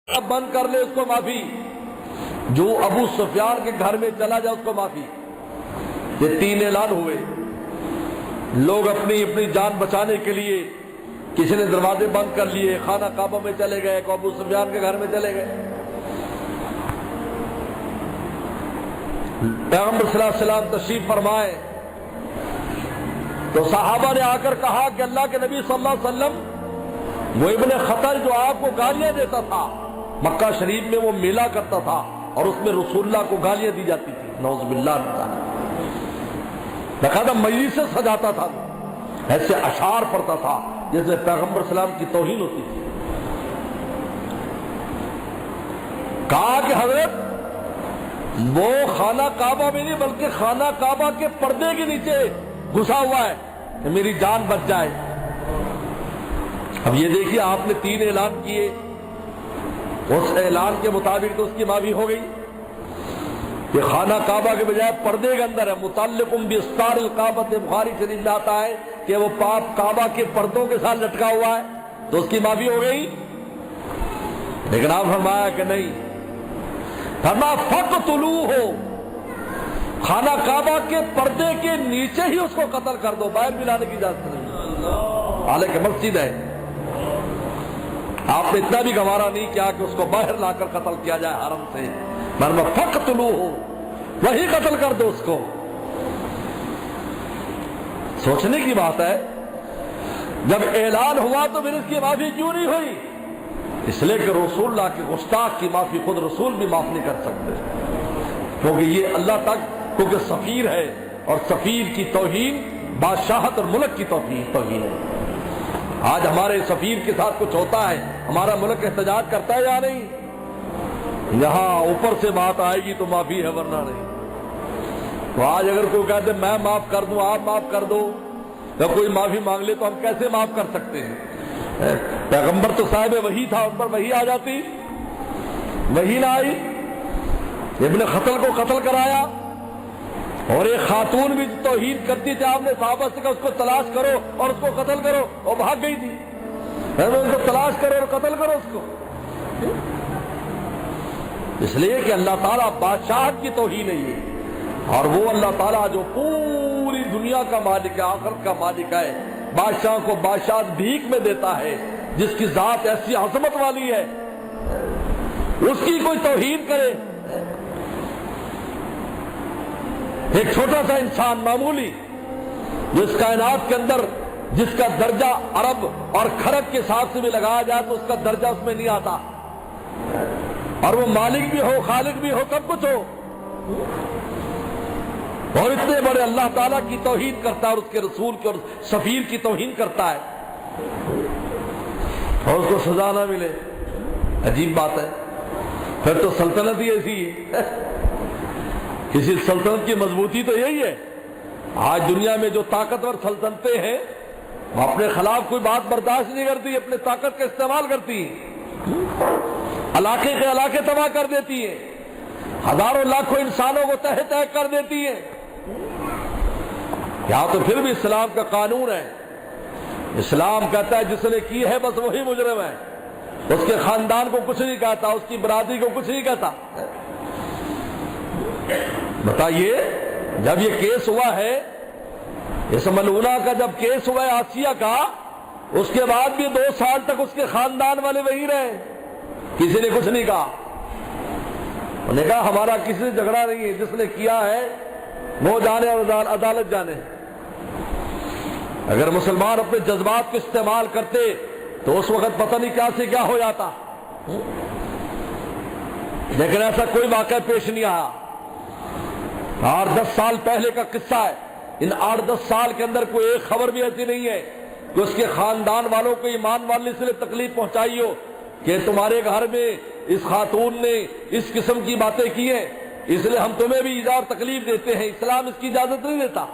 بند کر لے اس کو معافی، جو ابو سفیان کے گھر میں چلا جائے اس کو معافی۔ یہ 3 اعلان ہوئے۔ لوگ اپنی اپنی جان بچانے کے لیے کسی نے دروازے بند کر لیے، خانہ کعبہ میں چلے گئے، کوئی ابو سفیان کے گھر میں چلے گئے۔ پیغمبر صلی اللہ علیہ وسلم تشریف فرمائے تو صحابہ نے آ کر کہا کہ اللہ کے نبی صلی اللہ علیہ وسلم، وہ ابن خطل جو آپ کو گالیاں دیتا تھا، مکہ شریف میں وہ میلہ کرتا تھا اور اس میں رسول اللہ کو گالیاں دی جاتی تھی، نعوذ باللہ باقاعدہ مجلس سے سجاتا تھا، ایسے اشعار پڑھتا تھا جیسے پیغمبر صلی اللہ علیہ وسلم کی توہین ہوتی تھی۔ کہا کہ حضرت وہ خانہ کعبہ میں نہیں بلکہ خانہ کعبہ کے پردے کے نیچے گھسا ہوا ہے کہ میری جان بچ جائے۔ اب یہ دیکھیے آپ نے 3 اعلان کیے، اس اعلان کے مطابق تو اس کی معافی ہو گئی کہ خانہ کعبہ کے بجائے پردے کے اندر ہے، متعلقم باستار الکعبۃ، بخاری شریف میں آتا ہے کہ وہ پاپ کعبہ کے پردوں کے ساتھ لٹکا ہوا ہے، تو اس کی معافی ہو گئی۔ لیکن آپ فرمایا کہ نہیں، فرمایا فقتلوہ، خانہ کعبہ کے پردے کے نیچے ہی اس کو قتل کر دو، باہر بھی لانے کی اجازت نہیں، حالانکہ مسجد ہے۔ آپ نے اتنا بھی گوارا نہیں کیا کہ اس کو باہر لا کر قتل کیا جائے حرم سے، فرمایا فقتلوہ، وہی قتل کر دو اس کو۔ سوچنے کی بات ہے، جب اعلان ہوا تو پھر اس کی معافی کیوں نہیں ہوئی؟ اس لیے کہ رسول اللہ کے گستاخ کی معافی خود رسول بھی معاف نہیں کر سکتے، کیونکہ یہ اللہ تک، کیونکہ سفیر ہے اور سفیر کی توہین بادشاہت اور ملک کی توہین ہے۔ آج ہمارے سفیر کے ساتھ کچھ ہوتا ہے، ہمارا ملک احتجاج کرتا ہے یا نہیں؟ یہاں اوپر سے بات آئے گی تو معافی ہے، ورنہ نہیں۔ تو آج اگر کوئی کہتے میں معاف کر دوں، آپ معاف کر دو، یا کوئی معافی مانگ لے تو ہم کیسے معاف کر سکتے ہیں؟ پیغمبر تو صاحب وحی تھا، ان پر وحی آ جاتی، وحی نہ آئی، ابن خطل کو قتل کرایا، اور ایک خاتون بھی توہین کرتی تھی، آپ نے صحابہ سے کہا اس کو تلاش کرو اور اس کو قتل کرو، وہ بھاگ گئی تھی، ان کو تلاش کرو اور قتل کرو اس کو۔ اس لیے کہ اللہ تعالیٰ بادشاہت کی توہین ہے یہ، اور وہ اللہ تعالیٰ جو پوری دنیا کا مالک ہے، آخرت کا مالک ہے، بادشاہ کو بادشاہت بھیک میں دیتا ہے، جس کی ذات ایسی عظمت والی ہے، اس کی کوئی توہین کرے، ایک چھوٹا سا انسان معمولی جس کائنات کے اندر جس کا درجہ ارب اور کھرب کے ساتھ سے بھی لگایا جائے تو اس کا درجہ اس میں نہیں آتا، اور وہ مالک بھی ہو، خالق بھی ہو، سب کچھ ہو، اور اتنے بڑے اللہ تعالیٰ کی توہین کرتا ہے اور اس کے رسول کی اور سفیر کی توہین کرتا ہے، اور اس کو سزا نہ ملے، عجیب بات ہے۔ پھر تو سلطنت ہی ایسی ہے، کسی سلطنت کی مضبوطی تو یہی ہے۔ آج دنیا میں جو طاقتور سلطنتیں ہیں وہ اپنے خلاف کوئی بات برداشت نہیں کرتی، اپنے طاقت کا استعمال کرتی ہیں، علاقے کے علاقے تباہ کر دیتی ہیں، ہزاروں لاکھوں انسانوں کو تہہ تہہ کر دیتی ہیں۔ یہاں تو پھر بھی اسلام کا قانون ہے، اسلام کہتا ہے جس نے کی ہے بس وہی مجرم ہے، اس کے خاندان کو کچھ نہیں کہتا، اس کی برادری کو کچھ نہیں کہتا۔ بتائیے جب یہ کیس ہوا ہے، اس ملعونہ کا جب کیس ہوا ہے آسیہ کا، اس کے بعد بھی 2 سال تک اس کے خاندان والے وہی رہے، کسی نے کچھ نہیں کہا، انہوں نے کہا ہمارا کسی سے جھگڑا نہیں ہے، جس نے کیا ہے وہ جانے اور عدالت جانے۔ اگر مسلمان اپنے جذبات کو استعمال کرتے تو اس وقت پتہ نہیں کیا سے کیا ہو جاتا، لیکن ایسا کوئی واقعہ پیش نہیں آیا۔ 8-10 سال پہلے کا قصہ ہے، ان 8-10 سال کے اندر کوئی ایک خبر بھی ایسی نہیں ہے کہ اس کے خاندان والوں کو ایمان والے سے تکلیف پہنچائی ہو کہ تمہارے گھر میں اس خاتون نے اس قسم کی باتیں کی ہیں، اس لیے ہم تمہیں بھی ایذا اور تکلیف دیتے ہیں، اسلام اس کی اجازت نہیں دیتا۔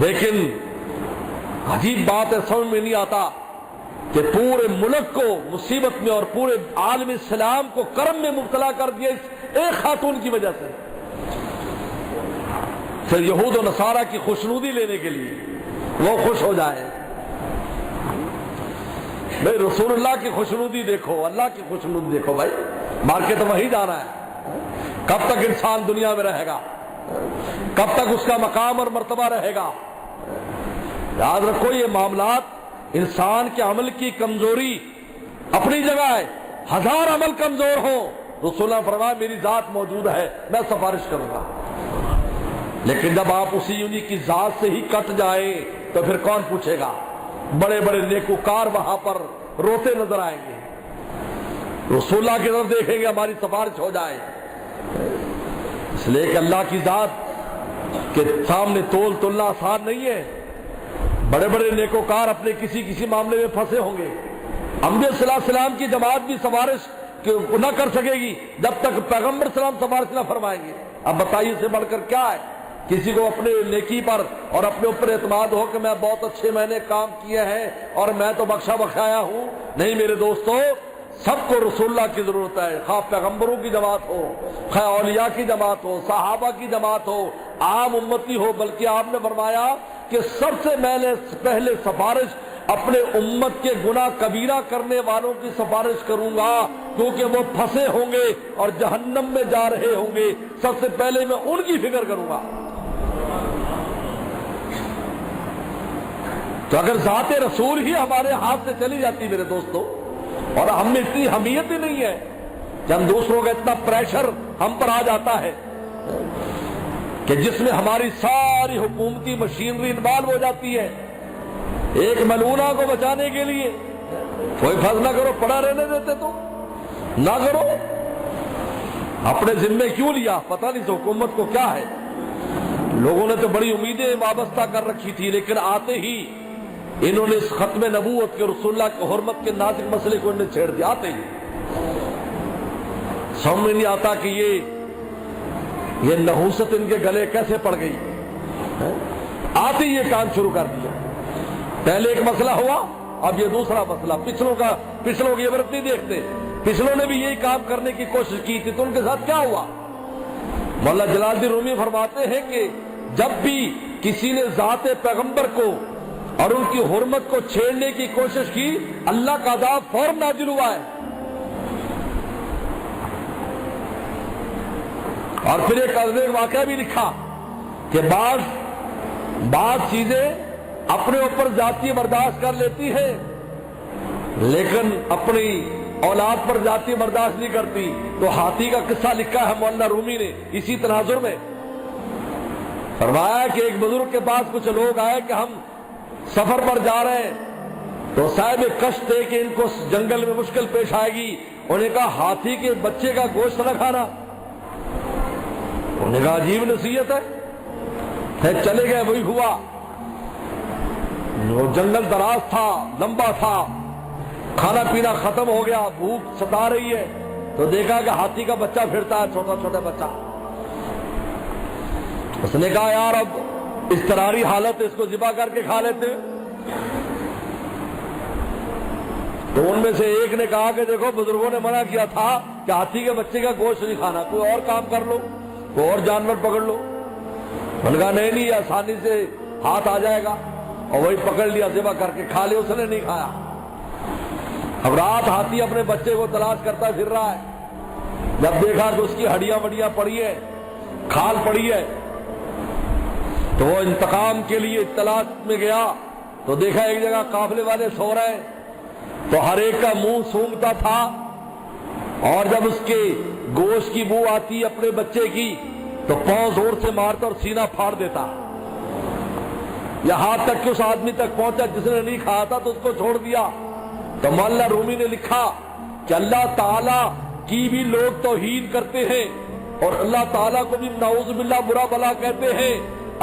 لیکن عجیب بات ہے، سمجھ میں نہیں آتا کہ پورے ملک کو مصیبت میں اور پورے عالم اسلام کو کرم میں مبتلا کر دیا اس ایک خاتون کی وجہ سے، پھر یہود و نصارہ کی خوشنودی لینے کے لیے وہ خوش ہو جائے۔ بھائی رسول اللہ کی خوشنودی دیکھو، اللہ کی خوشنودی دیکھو بھائی، مارکیٹ وہی جانا ہے۔ کب تک انسان دنیا میں رہے گا؟ کب تک اس کا مقام اور مرتبہ رہے گا؟ یاد رکھو یہ معاملات انسان کے عمل کی کمزوری اپنی جگہ ہے، ہزار عمل کمزور ہو، رسول اللہ فرمایا میری ذات موجود ہے، میں سفارش کروں گا۔ لیکن جب آپ اسی انہی کی ذات سے ہی کٹ جائیں تو پھر کون پوچھے گا؟ بڑے بڑے نیکوکار وہاں پر روتے نظر آئیں گے، رسول اللہ کی طرف دیکھیں گے ہماری سفارش ہو جائے۔ اس لیے کہ اللہ کی ذات کے سامنے تول تلنا آسان نہیں ہے۔ بڑے بڑے نیکوکار اپنے کسی معاملے میں پھنسے ہوں گے، انبیاء صلی اللہ علیہ وسلم کی جماعت بھی سفارش نہ کر سکے گی جب تک پیغمبر صلی اللہ علیہ وسلم سفارش نہ فرمائیں گے۔ اب بتائیے اس سے بڑھ کر کیا ہے؟ کسی کو اپنے نیکی پر اور اپنے اوپر اعتماد ہو کہ میں بہت اچھے میں نے کام کیے ہیں اور میں تو بخشا بخشایا ہوں۔ نہیں میرے دوستو، سب کو رسول اللہ کی ضرورت ہے، خواہ پیغمبروں کی جماعت ہو، خواہ اولیاء کی جماعت ہو، صحابہ کی جماعت ہو، عام امتی ہو، بلکہ آپ نے فرمایا کہ سب سے پہلے سفارش اپنے امت کے گناہ کبیرہ کرنے والوں کی سفارش کروں گا، کیونکہ وہ پھنسے ہوں گے اور جہنم میں جا رہے ہوں گے، سب سے پہلے میں ان کی فکر کروں گا۔ تو اگر ذات رسول ہی ہمارے ہاتھ سے چلی جاتی میرے دوستو، اور ہم میں اتنی اہمیت ہی نہیں ہے کہ ہم دوسروں کا اتنا پریشر ہم پر آ جاتا ہے کہ جس میں ہماری ساری حکومتی مشینری انوالو ہو جاتی ہے ایک ملونہ کو بچانے کے لیے۔ کوئی فرض نہ کرو، پڑا رہنے دیتے تو نہ کرو، اپنے ذمے کیوں لیا؟ پتہ نہیں تو حکومت کو کیا ہے۔ لوگوں نے تو بڑی امیدیں وابستہ کر رکھی تھی، لیکن آتے ہی انہوں نے اس ختم نبوت کے رسول اللہ کی حرمت کے نازک مسئلے کو انہیں چھیڑ دیا۔ آتے ہی سمجھ نہیں آتا کہ یہ نحوست ان کے گلے کیسے پڑ گئی، آتے ہی یہ کام شروع کر دیا۔ پہلے ایک مسئلہ ہوا، اب یہ دوسرا مسئلہ۔ پچھلوں کی عبرت نہیں دیکھتے، پچھلوں نے بھی یہی کام کرنے کی کوشش کی تھی، تو ان کے ساتھ کیا ہوا؟ مولانا جلال الدین رومی فرماتے ہیں کہ جب بھی کسی نے ذات پیغمبر کو اور ان کی حرمت کو چھیڑنے کی کوشش کی، اللہ کا عذاب فوراً نازل ہوا ہے۔ اور پھر ایک واقعہ بھی لکھا کہ بعض چیزیں اپنے اوپر ذاتی برداشت کر لیتی ہے، لیکن اپنی اولاد پر ذاتی برداشت نہیں کرتی۔ تو ہاتھی کا قصہ لکھا ہے مولانا رومی نے اسی تناظر میں، فرمایا کہ ایک بزرگ کے پاس کچھ لوگ آئے کہ ہم سفر پر جا رہے ہیں، تو صاحب کشت تھے کہ ان کو جنگل میں مشکل پیش آئے گی۔ انہوں نے کہا ہاتھی کے بچے کا گوشت نہ کھانا۔ انہوں نے کہا عجیب نصیحت ہے۔ چلے گئے، وہی ہوا۔ وہ جنگل دراز تھا، لمبا تھا، کھانا پینا ختم ہو گیا، بھوک ستا رہی ہے، تو دیکھا کہ ہاتھی کا بچہ پھرتا ہے، چھوٹا چھوٹا بچہ۔ اس نے کہا یار اب اضطراری حالت اس کو ذبح کر کے کھا لیتے۔ تو ان میں سے ایک نے کہا کہ دیکھو بزرگوں نے منع کیا تھا کہ ہاتھی کے بچے کا گوشت نہیں کھانا، کوئی اور کام کر لو، کوئی اور جانور پکڑ لو۔ انہوں نے کہا نہیں آسانی سے ہاتھ آ جائے گا، اور وہی پکڑ لیا، ذبح کر کے کھا لیا۔ اس نے نہیں کھایا۔ اب رات ہاتھی اپنے بچے کو تلاش کرتا پھر رہا ہے، جب دیکھا تو اس کی ہڈیاں وڈیاں پڑی ہے، کھال پڑی ہے، تو وہ انتقام کے لیے تلاش میں گیا، تو دیکھا ایک جگہ قافلے والے سو رہے ہیں، تو ہر ایک کا منہ سونگھتا تھا، اور جب اس کے گوشت کی بو آتی اپنے بچے کی تو پاؤں زور سے مارتا اور سینہ پھاڑ دیتا، یہاں تک کہ اس آدمی تک پہنچا جس نے نہیں کھایا تھا تو اس کو چھوڑ دیا۔ تو مولانا رومی نے لکھا کہ اللہ تعالیٰ کی بھی لوگ توہین کرتے ہیں، اور اللہ تعالیٰ کو بھی نعوذ باللہ برا بلا کہتے ہیں۔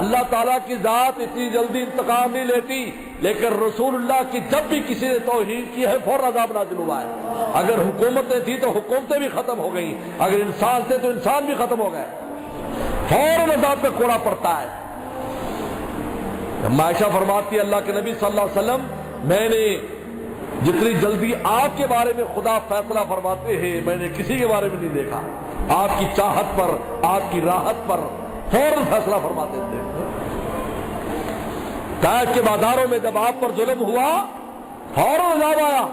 اللہ تعالیٰ کی ذات اتنی جلدی انتقام نہیں لیتی، لیکن رسول اللہ کی جب بھی کسی نے توہین کی ہے فوراً عذاب نازل ہوا ہے۔ اگر حکومتیں تھی تو حکومتیں بھی ختم ہو گئیں، اگر انسان تھے تو انسان بھی ختم ہو گئے، فوراً عذاب پہ کوڑا پڑتا ہے۔ عائشہ فرماتی ہے اللہ کے نبی صلی اللہ علیہ وسلم میں نے جتنی جلدی آپ کے بارے میں خدا فیصلہ فرماتے ہیں میں نے کسی کے بارے میں نہیں دیکھا، آپ کی چاہت پر، آپ کی راحت پر فوراً فیصلہ فرما دیتے ہیں۔ طائف کے بازاروں میں جب آپ پر ظلم ہوا فوراً عذاب آیا،